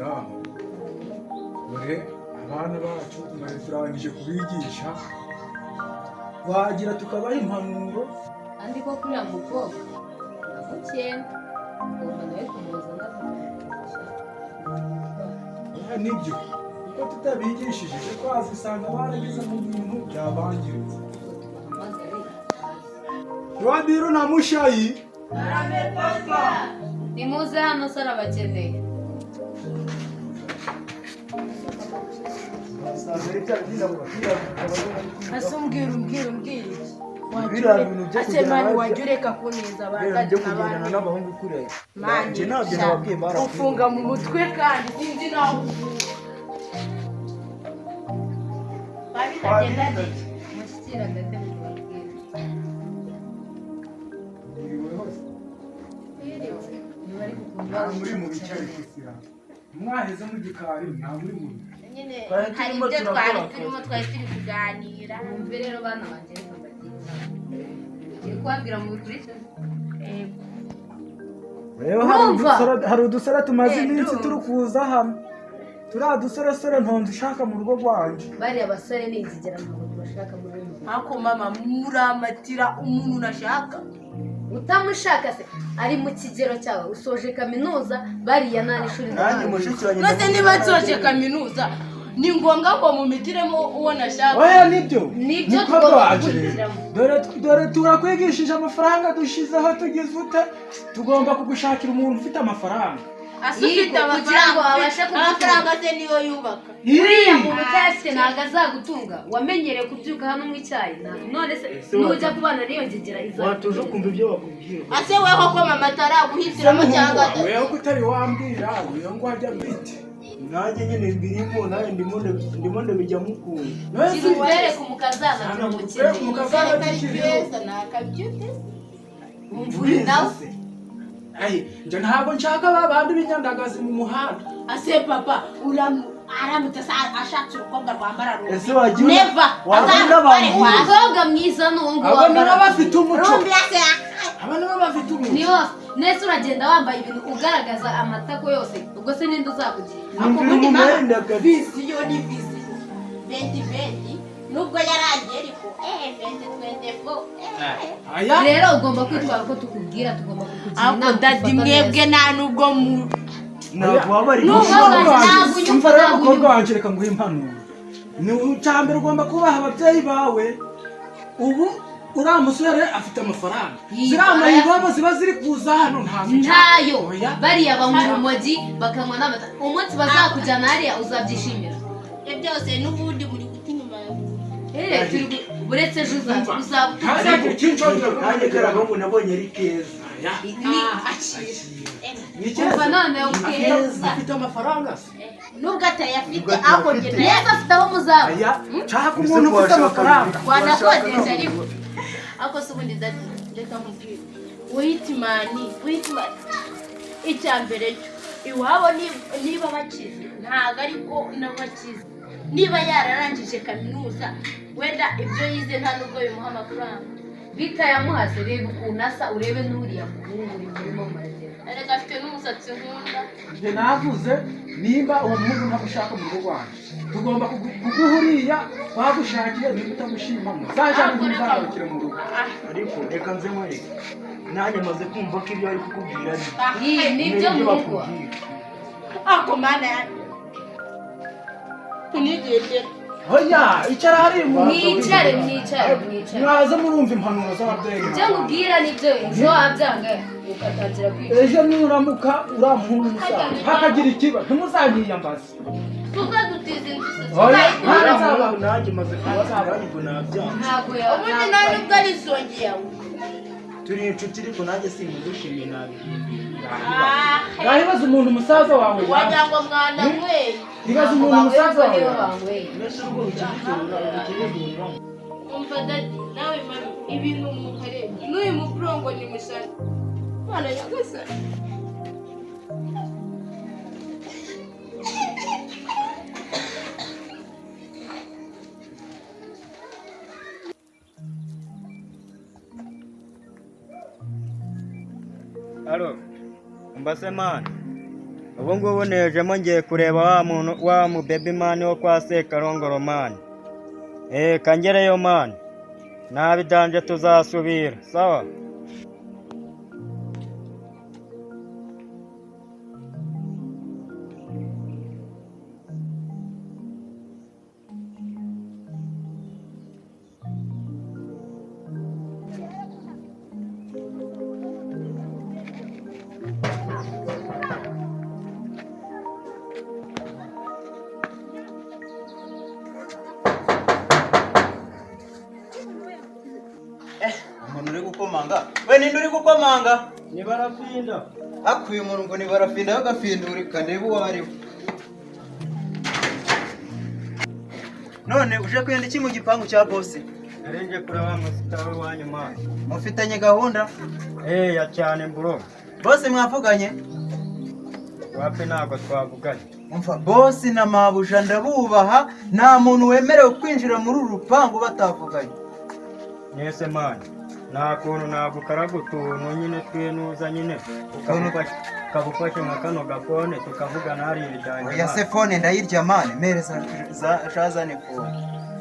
madamu dore abana bacu mwari turangije kubigisha wagira tukabaha impanuro andi ko kuriya mukobwa nakukenda ugomba nawe kumuzana nibyo kuko tutabigishije twazisanga barageze mu bintu byabangiritse Rwadiru na Mushayi nimuze hano sara bakeneye Asumbwira Asemani wajureka kuneza abandi kugendana n'abahungu kure. Nje nabyo nababwiye barafunga. Ufunga mu mutwe kandi sinzi naho. Bari tagenda ndi. mushyikira ndetse muri mu bicaye kwisira mwaheze mu gikari nta muri mu nyine hari ibyo twari kuganira. Mwumve rero bana banjye kwabwira mu bikurikira hari udusore tumaze iminsi turi kuza hano turiya dusoresore ntonze ushaka mu rugo rwanje bariya basore n'inzigera ntabwo bashaka muri uyu mugo ako mama muramatira umuntu unashaka utamushaka se ari mu kigero cyawe usoje kaminuza bariya nta n'ishuri nose niba nsoje kaminuza ni ngombwa ko mumitiremo uwo nashaka oya nibyo tugomba gukurikiramo dore turakwigishije amafaranga dushizeho tugize ute tugomba kugushakira umuntu ufite amafaranga asufite amafaranga se niyo yubaka uriya muntu utayafite ntabwo azagutunga wamenyereye kubyuka hano mu icyayi none se nujya kubana n'iyo ngegera watuje kumva ibyo bakubwira ase weho ko mama ataraguhitiramo cyangwa weho ko utari wambwira niyo ngo wajya mbite nanjye nyine mbirimo nawe ndimo ndabijya mukunda kigubereka umukazana njye ntabwo nshaka babandi b'inyandagazi mu muhanda ase papa aramutse ashatse urukobwa rwambara rumbi ese wagira neva umukobwa mwiza n'uwo abo nibo bafite umuco rumbi ase abo nibo bafite umuco niyo nese uragenda wambaye ibintu ugaragaza amatako yose ubwo se ninde uzakugira viziyo ni viziyo benti nubwo yarangiye ariko rero ugomba kwitwara ko tukubwira tugomba kukugira inama ako dadi mwebwe nta nubwo ntabwo waba ari umva rero umukobwa wanjye reka nguhe impanuro ni ucambere ugomba kubaha ababyeyi bawe ubu uriya musore afite amafaranga ziriya mayibobo ziba ziri kuza hano ntayo bariya banywa urumogi bakanywa n'amata umunsi bazakujyana hariya uzabyishimira ibyo byose n'ubundi muri guta inyuma uretse ejo nanjye karagamo nabonye ari keza umva none afite amafaranga nubwo atayafite akongera neza afite aho muzaba nshaka umuntu ufite amafaranga wanakodesha ariko ako se ubundi dadi reka mubwire wihitimani icya mbere cyo iwabo niba bakize ntabwo ariko n'abakize niba yararangije kaminuza wenda ibyo yize nta nubwo bimuha amafaranga bitayamuhase reba ukuntu asa urebe n'uriya muhungu urimo maragera ariko afite n'umusatsi nkunda njye navuze nimba uwo muhungu ntagushaka mu rugo rwanjye tugomba kuguha uriya twagushakiye niba utamushimamo zajyana n'umuzagarukire mu rugo ariko reka nze nkwereke nanjye maze kumva ko ibyo ari kukubwira nibyo mugwa ako mana yanjye tunigendera oya icara hari mwicare mwaza murumva impanuro z'ababyeyi ibyo nkubwira nibyo ejo wabyanga ugatangira kwiga ejo nuramuka uriya muhungu umusaza hakagira ikibazo ntimuzanyiyambaze tuzadutiza inzu nanjye maze kubaza ngo nabyanga ntabwo ubundi nawe nubwo ari isongi yawe turi inshuti ariko nanjye simudushimiye nabi ngahibaza umuntu umusaza wawe wagira ngo mwana mwe ibaza umuntu umusaza wawe umva dadi nawe mami ibintu mukareba n'uyu mupurongo ni mushaka mwana nyagasani Alo, mbase man. ubu ngubu nejemo ngiye kureba wa muntu wa mu baby man wo kwa Sekarongoro man. Kangereyo man. Nabidanje tuzasubira. Sawa? Umuntu uri gukomanga. We ninde uri gukomanga? Ni barafinda. Akuye umuntu ngo ni barafinda bagafindurika ndebe uwo ari we. None uje kwenda iki mu gipangu cya boss? Narenje kuraba musitawe wanyu man. Mufitanye gahunda? Ya cyane bro. Boss mwavuganye? Wapi ntago twavuganye. Umva boss na mabuja ndabubaha nta muntu wemerewe kwinjira muri uru rupangu batavuganye. Nese man. Nta kuntu nagukaraga utuntu nyine twenuza nyine ukagufasha nka kano gafone tukavugana hari ibijyanye. Oya se phone ndayirya man mereza shazane phone.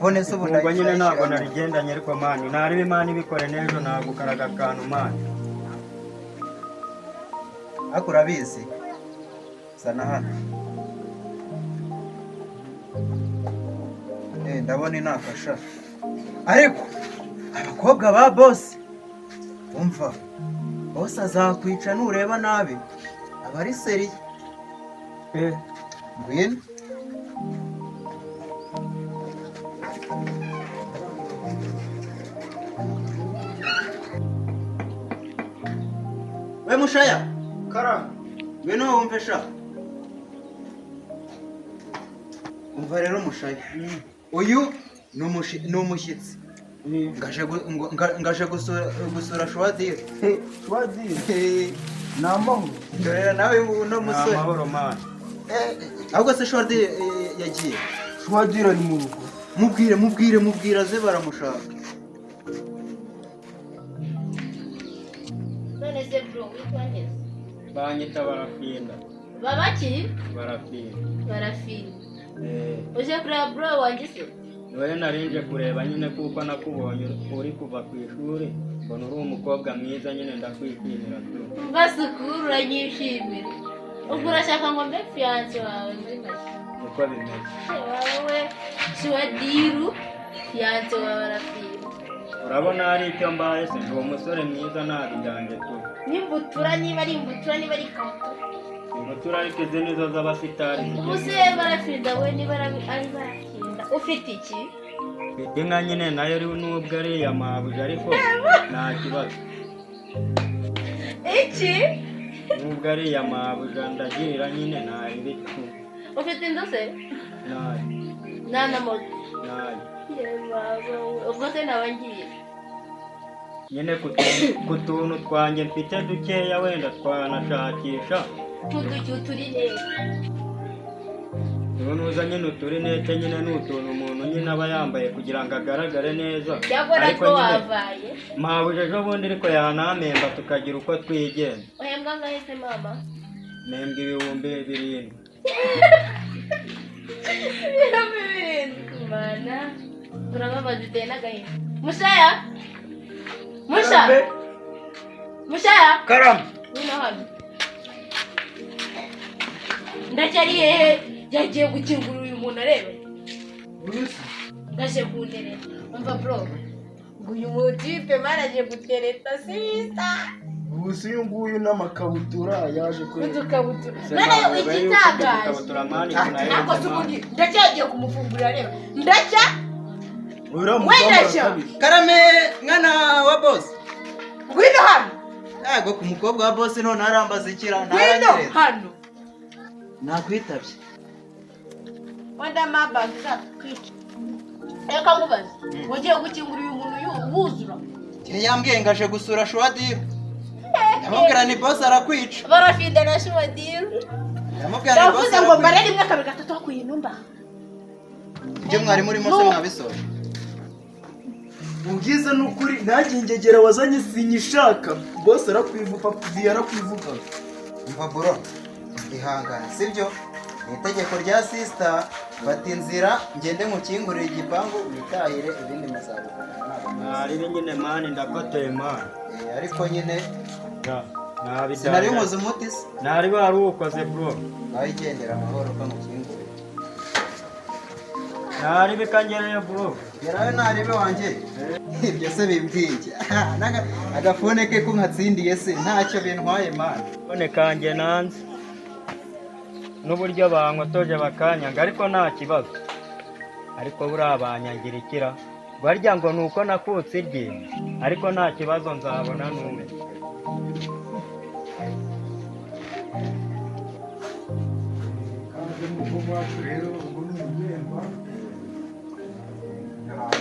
Phone se ubundi nyine ntabwo narigendanye ariko man nari imana ibikore nejo nagukaraga kantu man. Akurabizi. Sana hano. Ndabona inafasha. Ariko abakobwa ba boss umva boss azakwica nureba nabi abari seri ngwino we mushaya Kara. ngwino wumve sha umva rero mushaya uyu ni umushyitsi ngaje gusura Shwadira. Shwadira. Namahoro. Dore nawe uno musore. Namahoro man. Ahubwo se Shwadira yagiye. Shwadira ni mu rugo. Mubwire ze baramushaka. None se bro witwa nde? Banyita barafinda. Babaki? Barafinda. Uje kureba bro wanjye se? Niwe narinje kureba nyine kuko nakubonye uri kuva ku ishuri mbona uri umukobwa mwiza nyine ndakwikwinira tu. Basukuru uranyishimira. Ubwo urashaka ngo mbe fiance wawe muri make. Uko bimeze. Wowe Shwadiru fiance wawe Barafinda. Urabona hari icyo mbaye se uwo musore mwiza nabijyanje tu. Nimbutura niba ari imbutura niba ari kabutura. Imbutura ariko izi nizo z'abafitari. Ubuse Barafinda we niba ari Barafinda. Ufite iki? Mfite inka nyine nayo ari nubwo ari iya mabuja ariko nta kibazo. Iki? Nubwo ari iya mabuja ndagirira nyine nta ibitu. Ufite inzu se? Nayo. Nana moto. Nayo. Ubwo se nabangiye. Nyine kutuntu twanjye mfite dukeya wenda twanashakisha. Tuducyo turi neza. Nuza nyine uturi nete nyine n'utuntu umuntu nyine aba yambaye kugira ngo agaragare neza. Cyakora ko wavaye. Mabuja ejo bundi ariko yanamemba tukagira uko twigenza. Uhembwa ngahe se mama? Membwa 7,000. Mana. Turababaza uteye n'agahinda. Mushaya? Mushaya? Karam. Wino hano. Ndacyari hehe? Yagiye gukingura uyu muntu arebe. Ndaje kuntereta. Umva bro. Ngo uyu mutipe maraje gutereta sisa. Ubusi uyu nguyu n'amakabutura yaje kwera. Udukabutura. None igitangaje. Nako subundi ndacyagiye kumufungurira areba. Ndacya? Uramuka. Karame mwana wa boss. Ngwino hano. Yego ku mukobwa wa boss none arambaza ikira Ngwino hano. Nakwitabye. Wanda mabanza kwica. Eka ngubaze. Wagiye gukingura uyu muntu wuzura. Yambwiye ngaje gusura Shwadira. Yamubwira ni boss arakwica. Barafinda na Shwadira. Yamubwira ni boss. Ndavuze ngo mbare rimwe kabiri gatatu akuye numba. Ibyo mwari muri mose mwabisoje. Ubwiza n'ukuri nagingegera wazanye sinyishaka. Boss arakwivuga, yarakwivuga. Umva bro. ihangane sibyo ni itegeko rya sisita fata inzira ngende mukingurire igipangu witahire ibindi muzabikora ari nyine mani ndakoteye mani ariko nyine nabidanje sinari umuzi umuti se nari barukoze bro nawe igendera amahoro kamukingurire nari bikangereye bro yarawe naribe wanjye ibyo se bimbwiye agafone ke ko nkatsindiye se ntacyo bintwaye mani fone kanjye nanze n'uburyo bankotoje bakanyanga ariko nta kibazo ariko buriya banyangirikira barya ngo ni uko nakutse iryinyo ariko nta kibazo nzabona n'umwe kandi umuvugo wacu rero ubu ni urwemba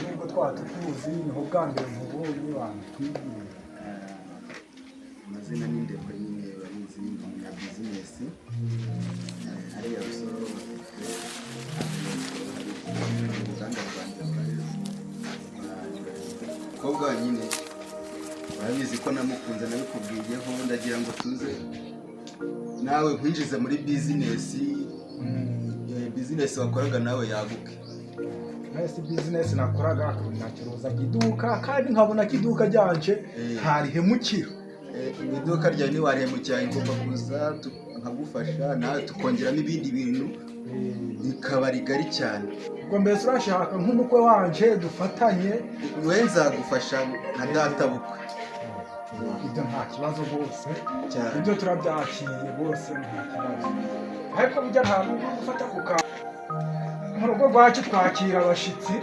nubwo twatukuzi niho bwa mbere mubonye wantwibwira amazina n'indekwe nyine babizi ya bizinesi ariya rusoro uruganda rwanjye umukobwa nyine urabizi ko namukunze nabikubwiyeho ndagira ngo tuze nawe nkwinjize muri bizinesi wakoraga nawe yaguke nahise bizinesi nakoraga nacuruzaga iduka kandi nkabona ko iduka ryanje ntarihemukira iduka ryawe ntiwarihemukira ngomba kuza nkagufasha nawe tukongeramo ibindi bintu rikaba rigari cyane ubwo mbese urashaka nk'umukwe wanje dufatanye we nzagufasha nka databukwe ibyo nta kibazo rwose ibyo turabyakiriye rwose nta kibazo ariko burya nta nubwo gufata ku kantu mu rugo rwacu twakira abashyitsi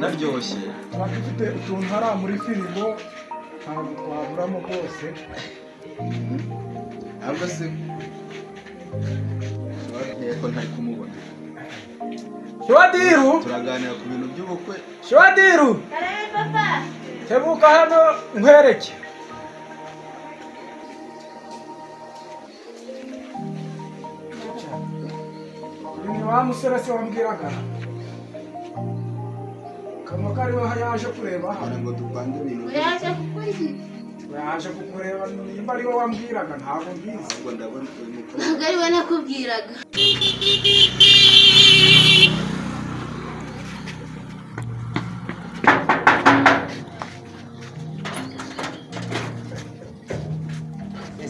naryoshye tuba dufite utuntu hariya muri firigo ntabwo twaburamo rwose ntabwo se ko ntari kumubona Shwadiru turaganira ku bintu by'ubukwe Shwadiru Karebe papa tebuka hano nkwereke ni wa musore se wambwiraga kanwa kariho yaje kureba hano ngo dupange ibintu uraje kukurya yaje kukureba nimba ariwe wambwiraga ntabwo mbizi ngo ndabona ntabwo ari we nakubwiraga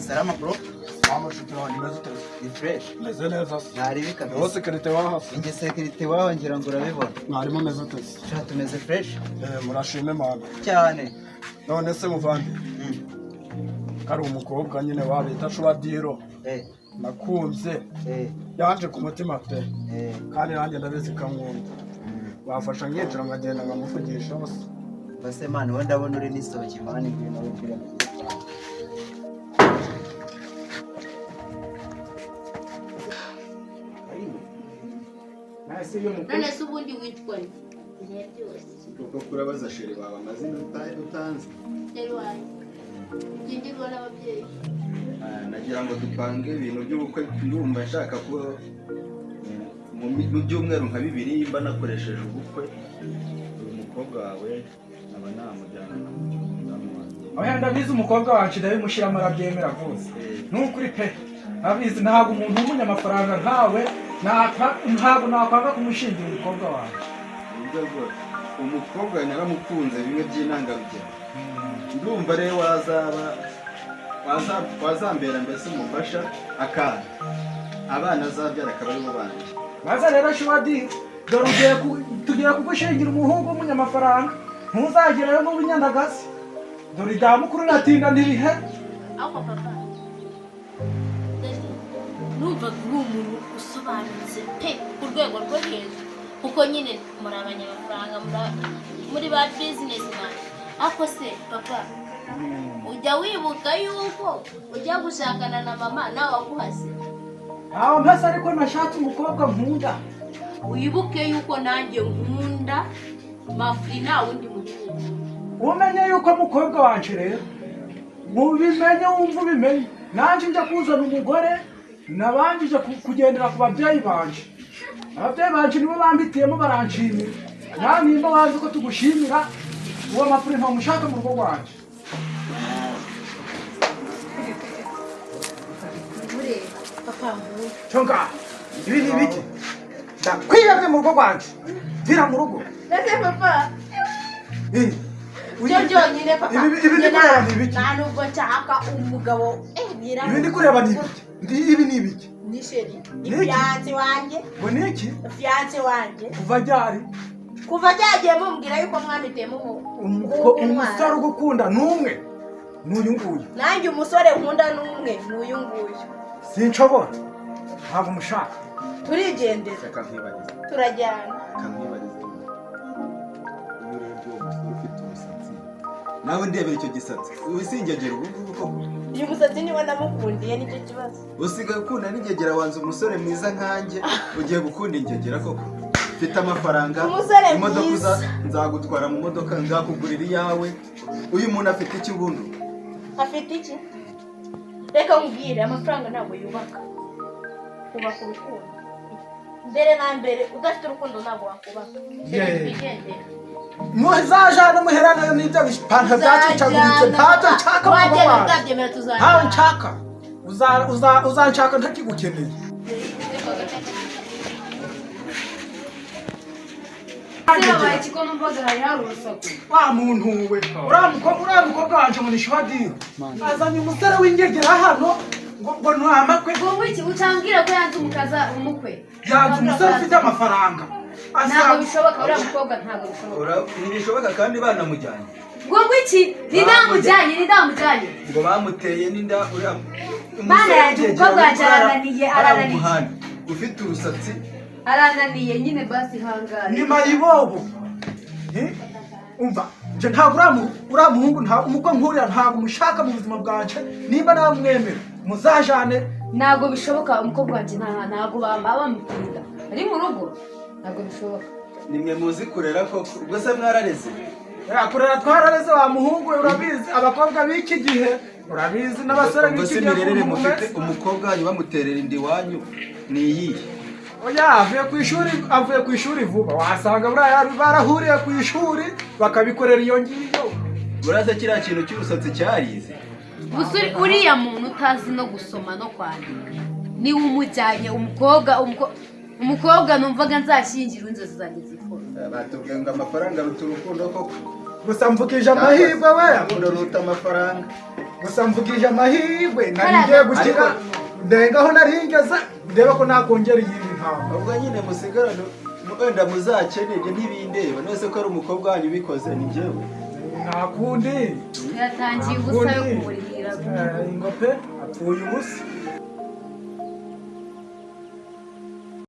salama bro amashuti wanjye meze ute ni fresh meze neza ntaribi kabisa wowe sekirite wahasi inge sekirite wawe ngira ngo urabibona mwarimu meze ute sha tumeze fresh murashime mana cyane none se muvandi kari umukobwa nyine wabita Shwadiro nakunze yaje ku mutima pe kandi nanjye ndabizi kankunda wafasha nkicara nkagenda nkamuvugisha hose base mani we ndabona uri n'isohoke mani ngwino wumvire none se ubundi witwa nde ibihe byose kuko kurabaza sheri bawe amazina utanze rero wanjye ugenderwa n'ababyeyi nagira ngo dupange ibintu by'ubukwe ndumva nshaka ko mu byumweru nka 2 mba nakoresheje ubukwe uyu mukobwa wawe aba namujyana aho ndabizi umukobwa wacu ndabimushyiramo arabyemera rwose n'ukuri pe abizi ntabwo umuntu w'umunyamafaranga nkawe ntabwo nakwanga kumushingira umukobwa wawe umukobwa naramukunze bimwe by'intangarugero ndumva rero wazambera mbese umufasha akana abana azabyara akaba aribo banjye maze rero Shwadi dore tugiye kugushingira umuhungu w'umunyamafaranga ntuzagerayo n'ubunyandagazi dore Iryamukuru natinda Ntirihera ariko papa numvaga uri umuntu usobanutse pe ku rwego rwo hejuru kuko nyine muri abanyamafaranga muri ba businessman ariko se papa ujya wibuka yuko ujya gushakana na mama nawe waguhase aho mpese ariko nashatse umukobwa nkunda wibuke yuko nanjye nkunda mafuri nta wundi mutungo umenye yuko umukobwa wanje rero mubimenye wumva ubimenye nanjye njya kuzana umugore nabanjije kugendera ku babyeyi banje ababyeyi banje nibo bambitiyemo baranshimira nawe nimba wazi ko tugushimira uwo mafuri ntamushaka mu rugo rwanje papa nguyu Chonga. Ibi ni ibiki? Ndakwiyamye mu rugo rwanje. Vira mu rugo. ese papa Eh. byo byonyine papa Ibi ni kureba ni ibiki? nta nubwo nshaka umugabo Ibi ni kureba ni ibiki? Ibi ni ibiki? ni sheri ifiyanse wanjye Ngo ni iki? ifiyanse wanjye Kuva ryari? kuva cyagiye mumbwira yuko mwamutemo Umusore ugukunda n'umwe. N'uyu nguyu. nanjye umusore nkunda n'umwe n'uyu nguyu Sinshobora. Ntabwo mushaka. turigendera reka nkwibarize turajyana reka nkwibarize iyo urebye uwo musore ufite umusatsi nawe ndebera icyo gisatsi wisingegera ubu ngubu koko uyu musatsi niwe namukundiye nicyo kibazo usigaye ukunda n'ingegera wanze umusore mwiza nkanjye ugiye gukunda ingegera koko mfite amafaranga Umusore imodoka mwiza. nzagutwara mu modoka nzakugurira iyawe uyu muntu afite iki ubundi afite iki reka nkubwire amafaranga ntabwo yubaka kubaka urukundo mbere na mbere udafite urukundo ntabwo wakubaka twigendera Muzajana muherana n'ibyo bipanta byacicaguritse ntacyo nshaka mu rugo rwawe. utabyemera Ntawe tuzajyana nshaka. Uzanshaka ntakigukeneye. Sinabaye ikigo numvaga hari urusaku. Wa muntu we. Uriya mukobwa wanje ngo ni Shwadiri. Azanye umusore w'ingegera hano ngo ntamakwe. Ngo iki utambwira ko yanze umukaza umukwe. Yanze umusore ufite amafaranga. Ntabwo bishoboka uriya mukobwa ntabwo bishoboka. ntibishoboka kandi banamujyanye Ngo iki ndamujyanye. ngo bamuteye n'inda uriya Mana yanjye umukobwa wanjye arananiye umuhanda ufite urusatsi arananiye nyine basi hangara. Ni mayibobo. Umva, je ntabwo uriya muhungu umukwe nkuriya ntabwo mushaka mu buzima bwanje. Nimba nawe mwemera muzajane. Ntabwo bishoboka umukobwa wanjye ntabwo bamukunda. Ari mu rugo ntabwo bishoboka. nimwe muzi kurera koko ubwo se mwarareze Kurera twarareze wa muhungu urabizi abakobwa b'iki gihe urabizi n'abasore ubwo b'iki se gihe. mirerere mufite umukobwa wanyu bamuterera inda iwanyu ni iyihe Oya avuye ku ishuri vuba wasanga buriya barahuriye ku ishuri bakabikorera iyo ngiyo. buraza kiriya kintu cy'urusatsi cyarize Uriya muntu utazi no gusoma no kwandika niwe umujyanye umukobwa numvaga nzashyingira inzozi zanjye zikora. batubwiye ngo amafaranga aruta urukundo koko Gusa mvugije amahirwe we. urukundo ruruta amafaranga Gusa mvugije amahirwe ngiye gukira ndengaho naringeze ndebe ko nakongera iyi ntambwe. ubwo nyine musigarane wenda muzakeneye ntibindeba nose ko ari umukobwa wanyu ubikoze ni njyewe Nta kundi. Yatangiye ubusa yo kumurihira. Ingope apfuye ubusa.